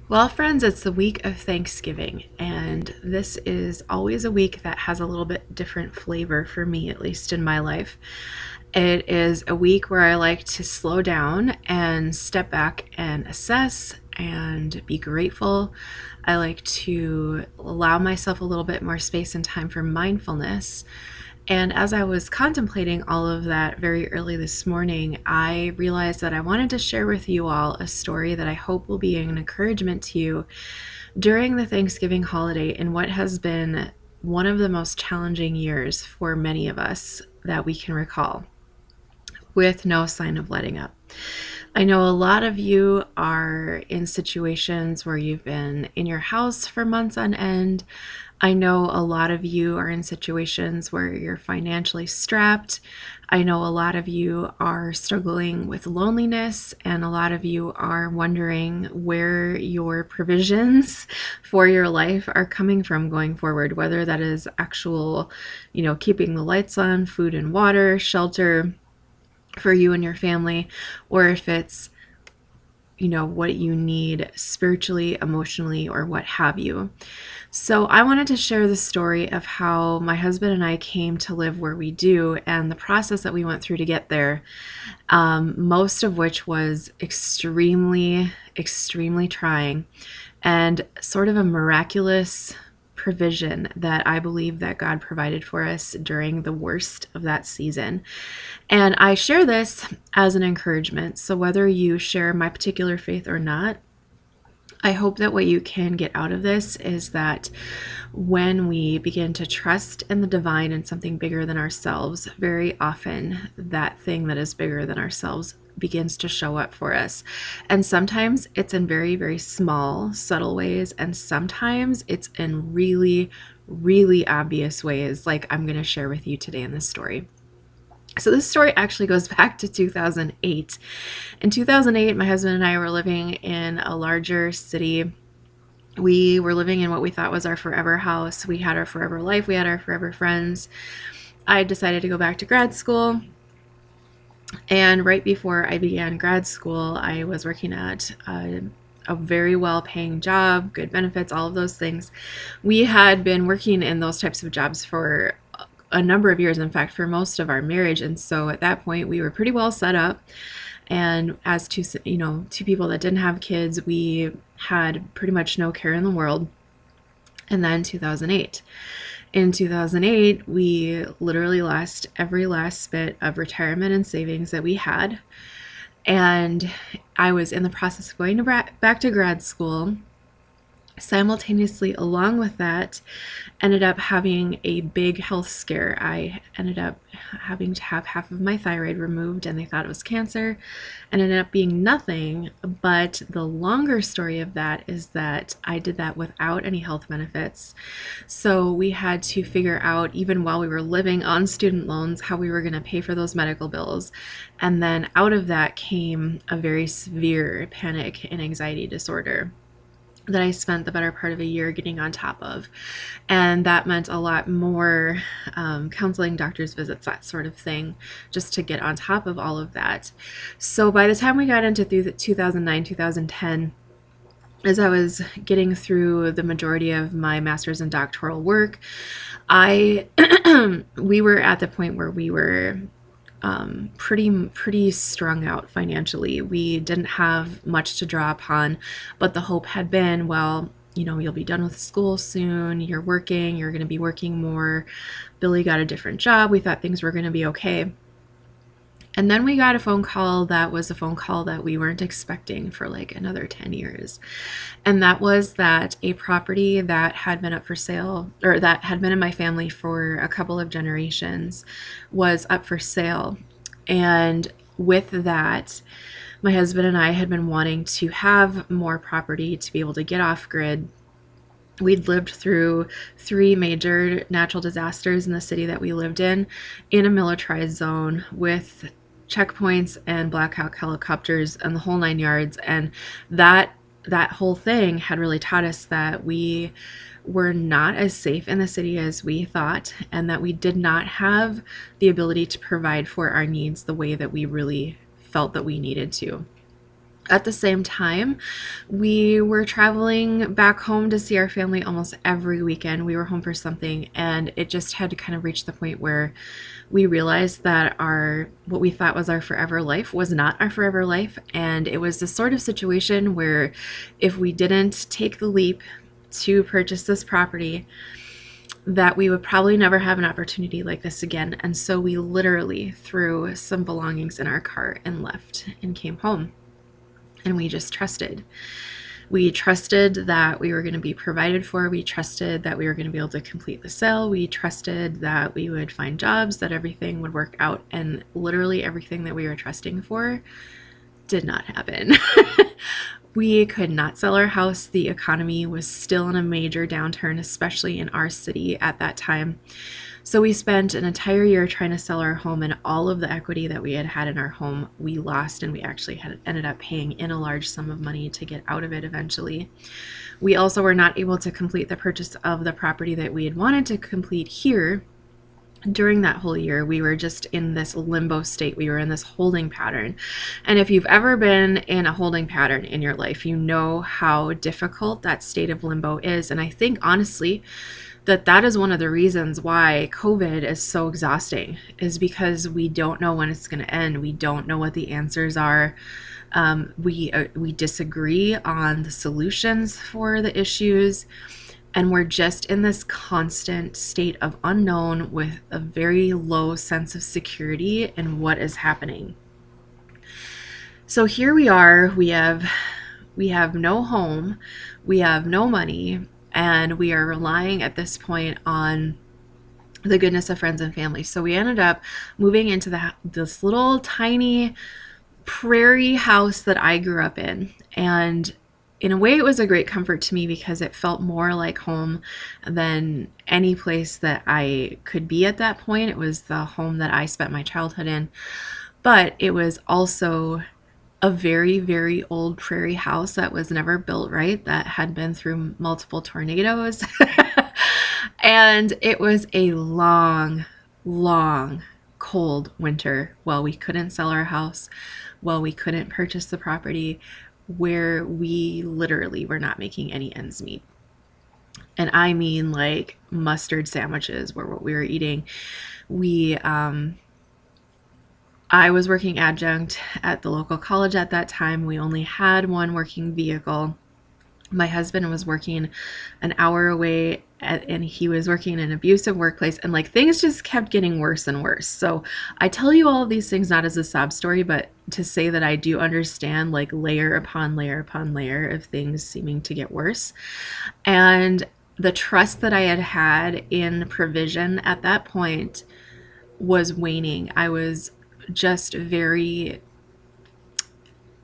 Well, friends, it's the week of Thanksgiving, and this is always a week that has a little bit different flavor for me, at least in my life. It is a week where I like to slow down and step back and assess and be grateful. I like to allow myself a little bit more space and time for mindfulness. And as I was contemplating all of that very early this morning, I realized that I wanted to share with you all a story that I hope will be an encouragement to you during the Thanksgiving holiday in what has been one of the most challenging years for many of us that we can recall, with no sign of letting up. I know a lot of you are in situations where you've been in your house for months on end. I know a lot of you are in situations where you're financially strapped. I know a lot of you are struggling with loneliness, and a lot of you are wondering where your provisions for your life are coming from going forward, whether that is actual, keeping the lights on, food and water, shelter for you and your family, or if it's what you need spiritually, emotionally, or what have you. So I wanted to share the story of how my husband and I came to live where we do and the process that we went through to get there, most of which was extremely, extremely trying and sort of a miraculous provision that I believe that God provided for us during the worst of that season. And I share this as an encouragement. So whether you share my particular faith or not, I hope that what you can get out of this is that when we begin to trust in the divine and something bigger than ourselves, very often that thing that is bigger than ourselves begins to show up for us. And sometimes it's in very, very small, subtle ways, and sometimes it's in really, really obvious ways, like I'm going to share with you today in this story. So this story actually goes back to 2008. In 2008, my husband and I were living in a larger city. We were living in what we thought was our forever house. We had our forever life. We had our forever friends. I decided to go back to grad school. And right before I began grad school, I was working at a very well paying job, good benefits, all of those things. We had been working in those types of jobs for a number of years, in fact, for most of our marriage. And so at that point, we were pretty well set up. And as two people that didn't have kids, we had pretty much no care in the world. And then 2008. In 2008, we literally lost every last bit of retirement and savings that we had. And I was in the process of going back to grad school. Simultaneously, along with that, ended up having a big health scare. I ended up having to have half of my thyroid removed, and they thought it was cancer, and it ended up being nothing. But the longer story of that is that I did that without any health benefits. So we had to figure out, even while we were living on student loans, how we were going to pay for those medical bills. And then out of that came a very severe panic and anxiety disorder that I spent the better part of a year getting on top of. And that meant a lot more counseling, doctor's visits, that sort of thing, just to get on top of all of that. So by the time we got into 2009, 2010, as I was getting through the majority of my master's and doctoral work, we were at the point where we were pretty strung out financially. We didn't have much to draw upon, but the hope had been, well, you'll be done with school soon. You're working. You're going to be working more. Billy got a different job. We thought things were going to be okay. And then we got a phone call that was a phone call that we weren't expecting for like another 10 years. And that was that a property that had been up for sale, or that had been in my family for a couple of generations, was up for sale. And with that, my husband and I had been wanting to have more property to be able to get off grid. We'd lived through 3 major natural disasters in the city that we lived in a militarized zone with checkpoints and Black Hawk helicopters and the whole 9 yards. And that whole thing had really taught us that we were not as safe in the city as we thought, and that we did not have the ability to provide for our needs the way that we really felt that we needed to. At the same time, we were traveling back home to see our family almost every weekend. We were home for something, and it just had to kind of reach the point where we realized that our what we thought was our forever life was not our forever life, and it was the sort of situation where if we didn't take the leap to purchase this property, that we would probably never have an opportunity like this again. And so we literally threw some belongings in our car and left and came home. And we just trusted. We trusted that we were going to be provided for. We trusted that we were going to be able to complete the sale. We trusted that we would find jobs, that everything would work out. And literally everything that we were trusting for did not happen. We could not sell our house. The economy was still in a major downturn, especially in our city at that time. So we spent an entire year trying to sell our home, and all of the equity that we had had in our home, we lost, and we actually had ended up paying in a large sum of money to get out of it eventually. We also were not able to complete the purchase of the property that we had wanted to complete here. During that whole year, we were just in this limbo state. We were in this holding pattern. And if you've ever been in a holding pattern in your life, you know how difficult that state of limbo is. And I think, honestly, that is one of the reasons why COVID is so exhausting, is because we don't know when it's going to end. We don't know what the answers are. We disagree on the solutions for the issues, and we're just in this constant state of unknown with a very low sense of security in what is happening. So here we are. We have no home, we have no money, and we are relying at this point on the goodness of friends and family. So we ended up moving into this little tiny prairie house that I grew up in. And in a way, it was a great comfort to me because it felt more like home than any place that I could be at that point. It was the home that I spent my childhood in. But it was also a very, very old prairie house that was never built right, that had been through multiple tornadoes. And it was a long, long, cold winter while we couldn't sell our house, while we couldn't purchase the property, where we literally were not making any ends meet. And I mean, like, mustard sandwiches were what we were eating. We, I was working adjunct at the local college at that time. We only had one working vehicle. My husband was working an hour away, and he was working in an abusive workplace, and like things just kept getting worse and worse. So I tell you all of these things not as a sob story, but to say that I do understand, like, layer upon layer upon layer of things seeming to get worse. And the trust that I had had in provision at that point was waning. I was just very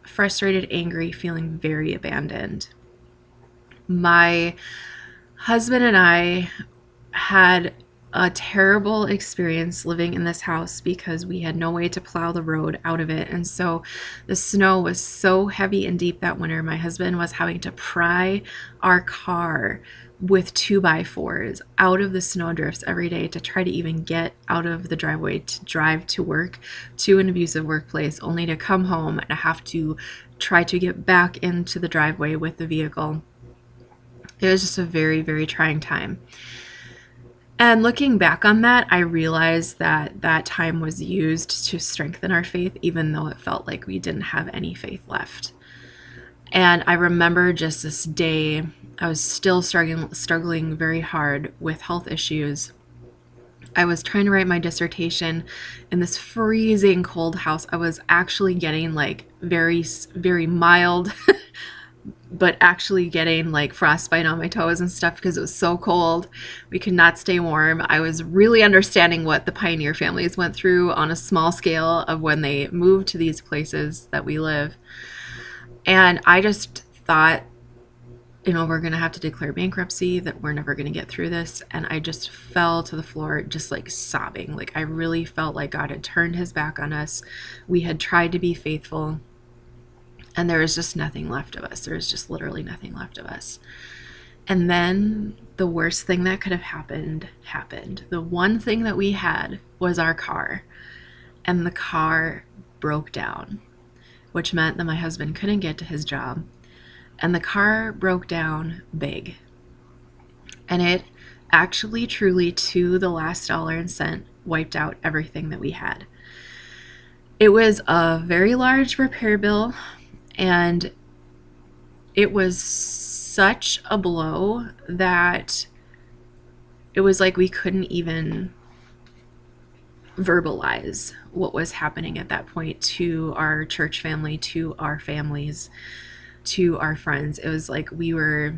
frustrated, angry, feeling very abandoned. My husband and I had a terrible experience living in this house because we had no way to plow the road out of it. And so the snow was so heavy and deep that winter, my husband was having to pry our car with 2x4s out of the snowdrifts every day to try to even get out of the driveway to drive to work, to an abusive workplace, only to come home and have to try to get back into the driveway with the vehicle. It was just a very, very trying time. And looking back on that, I realized that that time was used to strengthen our faith, even though it felt like we didn't have any faith left. And I remember just this day, I was still struggling very hard with health issues. I was trying to write my dissertation in this freezing cold house. I was actually getting like very, very mild, but actually getting like frostbite on my toes and stuff because it was so cold. We could not stay warm. I was really understanding what the pioneer families went through on a small scale of when they moved to these places that we live. And I just thought, we're going to have to declare bankruptcy, that we're never going to get through this. And I just fell to the floor, just like sobbing. Like, I really felt like God had turned his back on us. We had tried to be faithful, and there was just nothing left of us. There was just literally nothing left of us. And then the worst thing that could have happened. The one thing that we had was our car, and the car broke down. which meant that my husband couldn't get to his job. And the car broke down big. And it actually, truly, to the last dollar and cent, wiped out everything that we had. It was a very large repair bill, and it was such a blow that it was like we couldn't even verbalize what was happening at that point to our church family, to our families, to our friends. It was like we were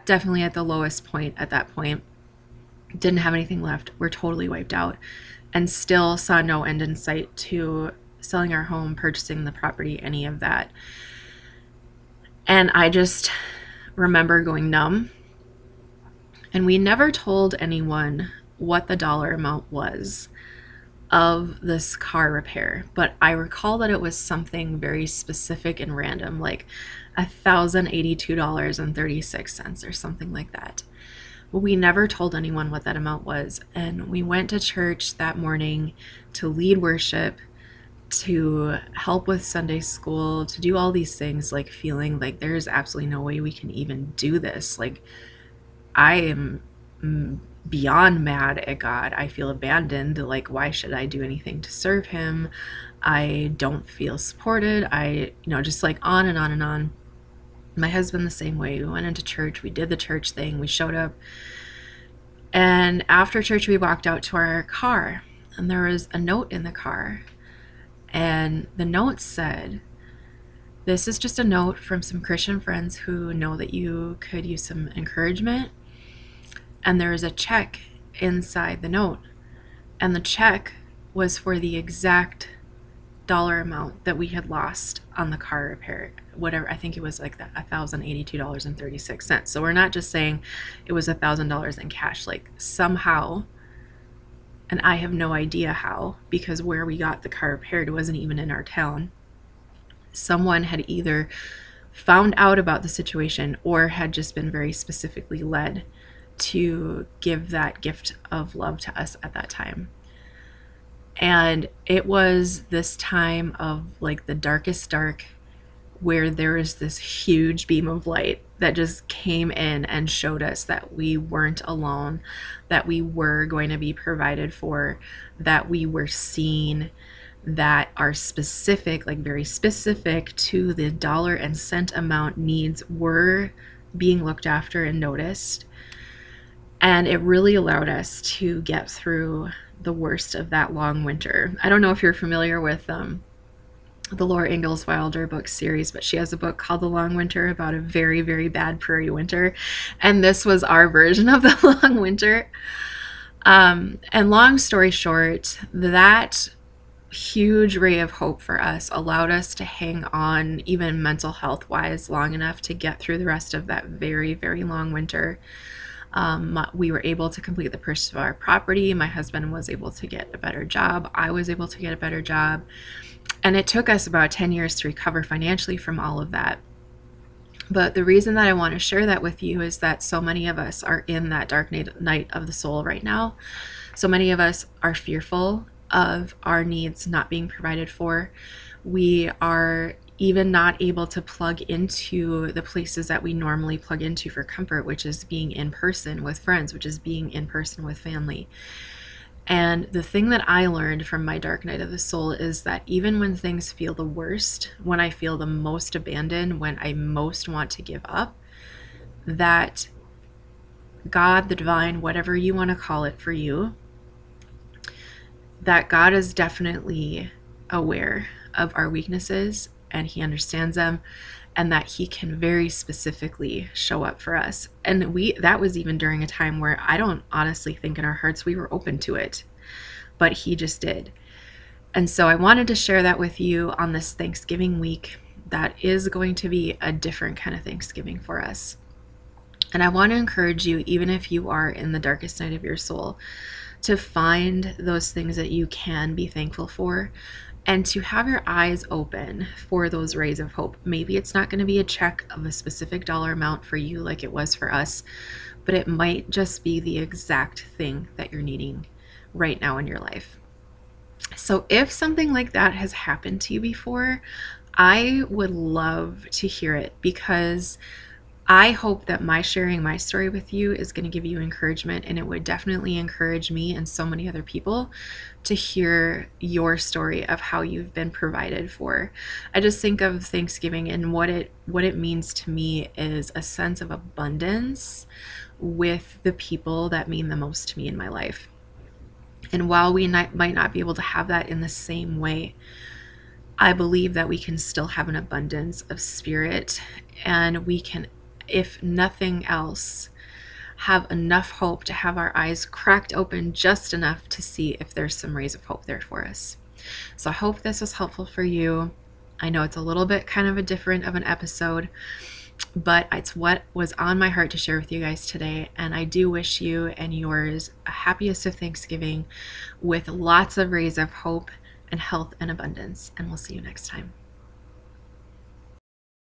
definitely at the lowest point at that point. Didn't have anything left. We're totally wiped out, and still saw no end in sight to selling our home, purchasing the property, any of that. And I just remember going numb. And we never told anyone what the dollar amount was of this car repair, but I recall that it was something very specific and random, like $1,082.36 or something like that. But we never told anyone what that amount was. And we went to church that morning to lead worship, to help with Sunday school, to do all these things, like feeling like there's absolutely no way we can even do this. Like, I am beyond mad at God. I feel abandoned. Like, why should I do anything to serve him? I don't feel supported. Just like on and on and on. My husband the same way. We went into church. We did the church thing. We showed up. And after church, we walked out to our car. And there was a note in the car. And the note said, "This is just a note from some Christian friends who know that you could use some encouragement." And there was a check inside the note. And the check was for the exact dollar amount that we had lost on the car repair. Whatever, I think it was like that $1,082.36. So we're not just saying it was $1,000 in cash. Like, somehow, and I have no idea how, because where we got the car repaired wasn't even in our town. Someone had either found out about the situation or had just been very specifically led to give that gift of love to us at that time. And it was this time of like the darkest dark, where there was this huge beam of light that just came in and showed us that we weren't alone, that we were going to be provided for, that we were seen, that our specific, like very specific to the dollar and cent amount needs were being looked after and noticed. And it really allowed us to get through the worst of that long winter. I don't know if you're familiar with the Laura Ingalls Wilder book series, but she has a book called The Long Winter about a very, very bad prairie winter. And this was our version of the long winter. And long story short, that huge ray of hope for us allowed us to hang on, even mental health wise, long enough to get through the rest of that very, very long winter. We were able to complete the purchase of our property. My husband was able to get a better job. I was able to get a better job. And it took us about 10 years to recover financially from all of that. But the reason that I want to share that with you is that so many of us are in that dark night of the soul right now. So many of us are fearful of our needs not being provided for. We are even not able to plug into the places that we normally plug into for comfort, which is being in person with friends, which is being in person with family. And the thing that I learned from my dark night of the soul is that even when things feel the worst, when I feel the most abandoned, when I most want to give up, that God, the divine, whatever you want to call it for you, that God is definitely aware of our weaknesses and he understands them, and that he can very specifically show up for us. And that was even during a time where I don't honestly think in our hearts we were open to it, but he just did. And so I wanted to share that with you on this Thanksgiving week that is going to be a different kind of Thanksgiving for us. And I want to encourage you, even if you are in the darkest night of your soul, to find those things that you can be thankful for, and to have your eyes open for those rays of hope. Maybe it's not going to be a check of a specific dollar amount for you like it was for us, but it might just be the exact thing that you're needing right now in your life. So if something like that has happened to you before, I would love to hear it, because I hope that my sharing my story with you is going to give you encouragement, and it would definitely encourage me and so many other people to hear your story of how you've been provided for. I just think of Thanksgiving, and what it means to me is a sense of abundance with the people that mean the most to me in my life. And while we might not be able to have that in the same way, I believe that we can still have an abundance of spirit, and we can, if nothing else, have enough hope to have our eyes cracked open just enough to see if there's some rays of hope there for us. So I hope this was helpful for you. I know it's a little bit kind of a different of an episode, but it's what was on my heart to share with you guys today. And I do wish you and yours a happiest of Thanksgiving with lots of rays of hope and health and abundance. And we'll see you next time.